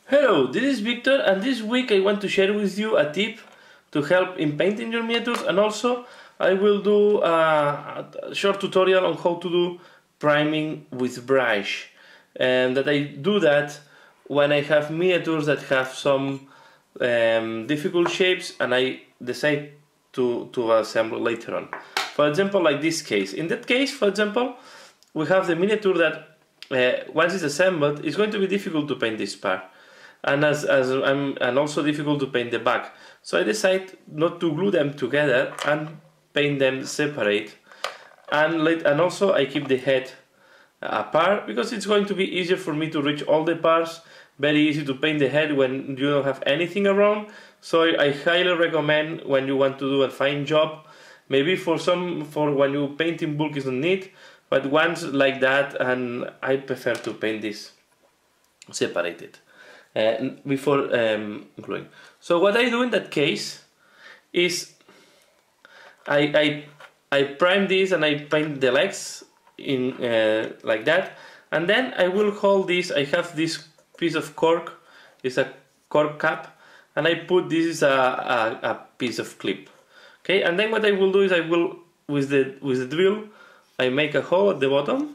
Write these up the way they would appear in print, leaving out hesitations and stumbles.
Hello, this is Victor, and this week I want to share with you a tip to help in painting your miniatures, and also I will do a short tutorial on how to do priming with brush. And that I do that when I have miniatures that have some difficult shapes and I decide to assemble later on. For example, like this case. In that case, for example, we have the miniature that once it's assembled, it's going to be difficult to paint this part. And and also difficult to paint the back. So I decide not to glue them together and paint them separate. And also I keep the head apart because it's going to be easier for me to reach all the parts. Very easy to paint the head when you don't have anything around. So I highly recommend when you want to do a fine job. Maybe for when you paint in bulk is not neat, but once like that, and I prefer to paint this separated. Before gluing. So what I do in that case is I prime this and I paint the legs in like that, and then I will hold this. I have this piece of cork, it's a cork cap, and I put this is a piece of clip. Okay, and then what I will do is I will with the drill I make a hole at the bottom.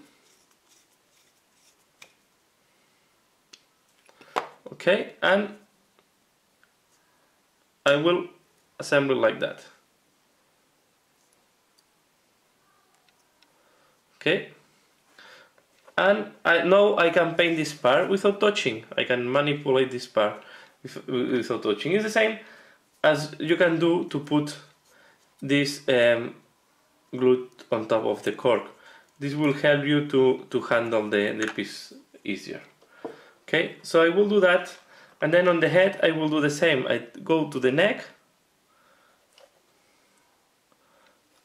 Okay, and I will assemble like that. Okay, and now I can paint this part without touching. I can manipulate this part without touching. It's the same as you can do to put this glue on top of the cork. This will help you to handle the piece easier. Okay, so I will do that, and then on the head I will do the same. I go to the neck,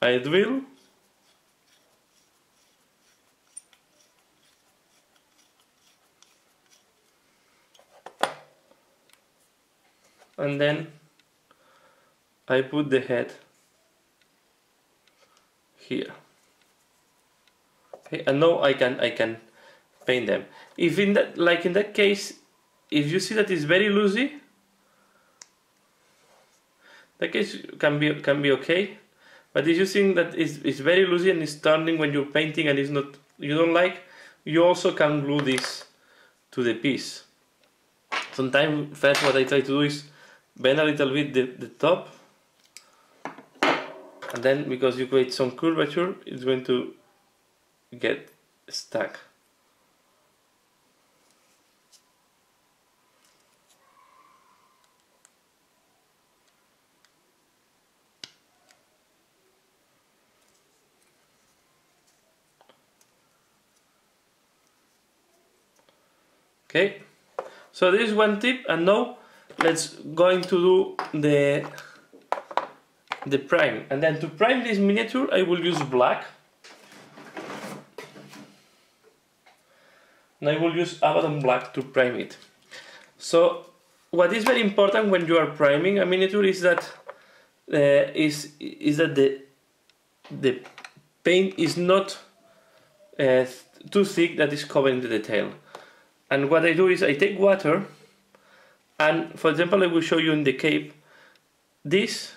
I drill, and then I put the head here. Okay, and now I can paint them. If in that case, if you see that it's very loosey, that case can be okay. But if you think that it's very loosey and it's turning when you're painting and it's not, you don't like, you also can glue this to the piece. Sometimes first what I try to do is bend a little bit the top, and then because you create some curvature, it's going to get stuck. Okay, so this is one tip, and now let's going to do the prime. And then to prime this miniature I will use black, and I will use Abaddon black to prime it. So what is very important when you are priming a miniature is that the paint is not too thick that is covering the detail. And what I do is I take water, and for example I will show you in the cape, this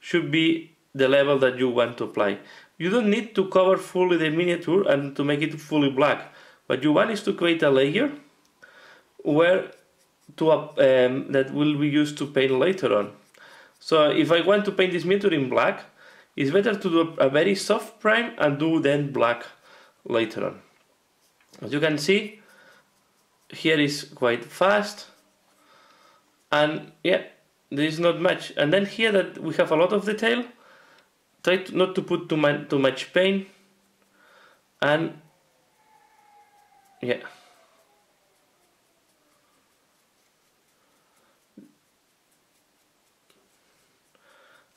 should be the level that you want to apply. You don't need to cover fully the miniature and to make it fully black. What you want is to create a layer where that will be used to paint later on. So if I want to paint this miniature in black, it's better to do a very soft prime and do then black later on. As you can see, here is quite fast, and yeah, there is not much. And then here that we have a lot of detail, try not to put too much paint, and yeah.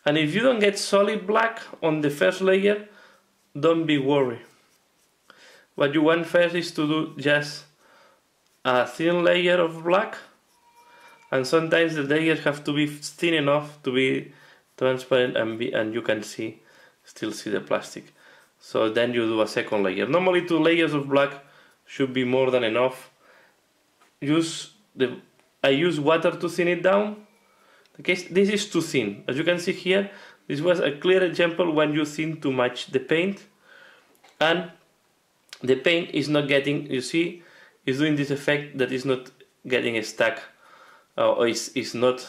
And if you don't get solid black on the first layer, don't be worried. What you want first is to do just a thin layer of black, and sometimes the layers have to be thin enough to be transparent and you can still see the plastic. So then you do a second layer. Normally 2 layers of black should be more than enough. Use I use water to thin it down. Okay, this is too thin. As you can see here, this was a clear example when you thin too much the paint, and the paint is not getting, you see, is doing this effect that is not getting stuck, or is not,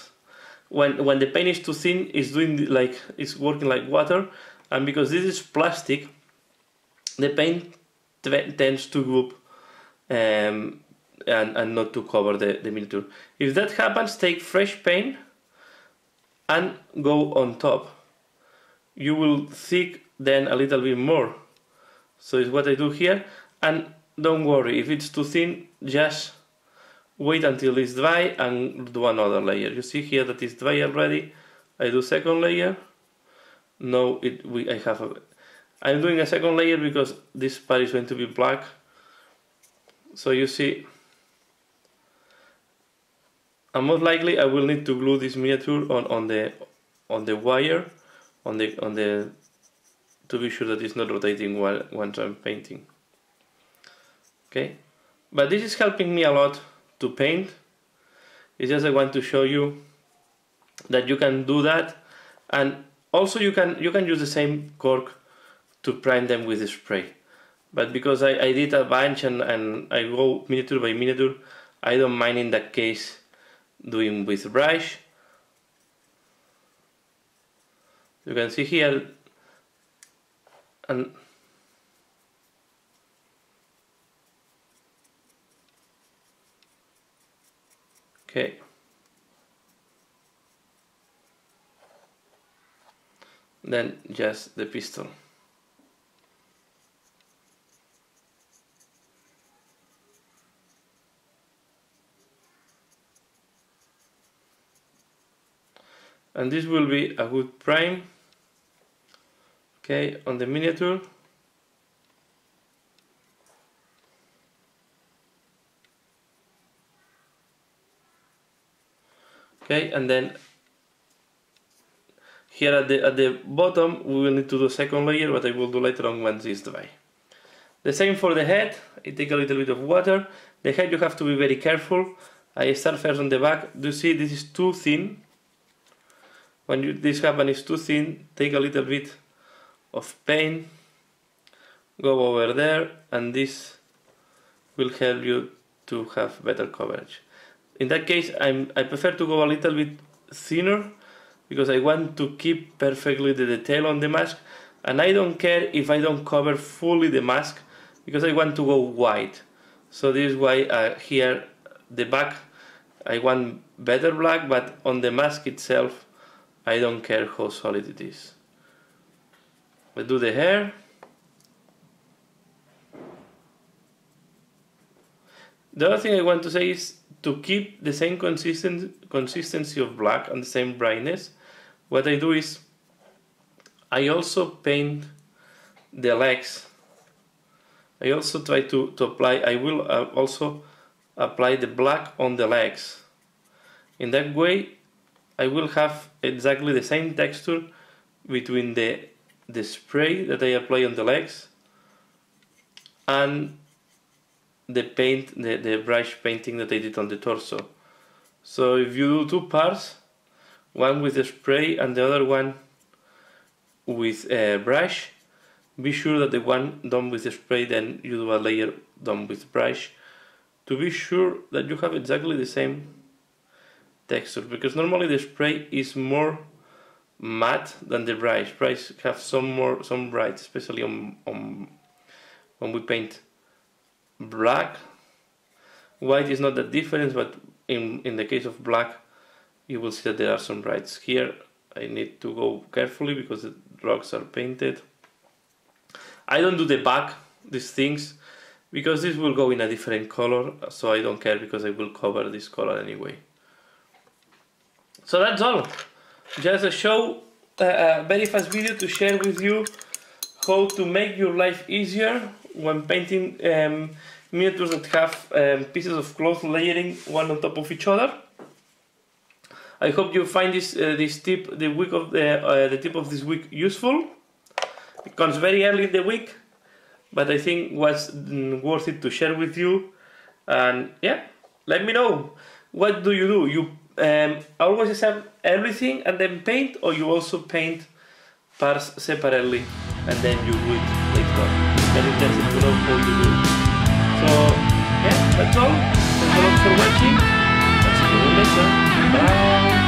when the paint is too thin, it's doing like, it's working like water, and because this is plastic, the paint tends to group and not to cover the miniature. If that happens, take fresh paint and go on top. You will thick then a little bit more. So it's what I do here, and don't worry, if it's too thin, just wait until it's dry and do another layer. You see here that it's dry already. I do second layer. Now I'm doing a second layer because this part is going to be black. So you see, and most likely I will need to glue this miniature on the wire, to be sure that it's not rotating once I'm painting. Okay, but this is helping me a lot to paint. It's just I want to show you that you can do that, and also you can use the same cork to prime them with the spray. But because I did a bunch and I go miniature by miniature, I don't mind in that case doing with brush. You can see here, and okay, then just the pistol. And this will be a good prime, okay, on the miniature. Okay, and then here at the bottom we will need to do a second layer, but I will do later on once it's dry. The same for the head. I take a little bit of water. The head you have to be very careful. I start first on the back. Do you see this is too thin? When this happens, it's too thin, take a little bit of paint, go over there, and this will help you to have better coverage. In that case, I prefer to go a little bit thinner because I want to keep perfectly the detail on the mask, and I don't care if I don't cover fully the mask because I want to go white. So this is why here the back I want better black, but on the mask itself I don't care how solid it is. I do the hair. The other thing I want to say is to keep the same consistency of black and the same brightness. What I do is I also paint the legs. I also try to apply, I will also apply the black on the legs. In that way I will have exactly the same texture between the spray that I apply on the legs and the paint, the brush painting that I did on the torso. So if you do two parts, one with the spray and the other one with a brush, be sure that the one done with the spray, then you do a layer done with brush, to be sure that you have exactly the same texture, because normally the spray is more matte than the brush. Brush have some bright, especially on when we paint black. White is not that different, but in the case of black you will see that there are some brights. Here I need to go carefully because the rocks are painted. I don't do the back, these things, because this will go in a different color, so I don't care because I will cover this color anyway. So that's all. Just a very fast video to share with you how to make your life easier when painting miniatures that have pieces of cloth layering one on top of each other. I hope you find this tip, the tip of this week, useful. It comes very early in the week, but I think was worth it to share with you. And yeah, let me know. what do? You always accept everything and then paint, or you also paint parts separately and then you do it later on? Very interesting to know how you do it. So yeah, that's all. Thanks a lot for watching. I'll see you later. Bye.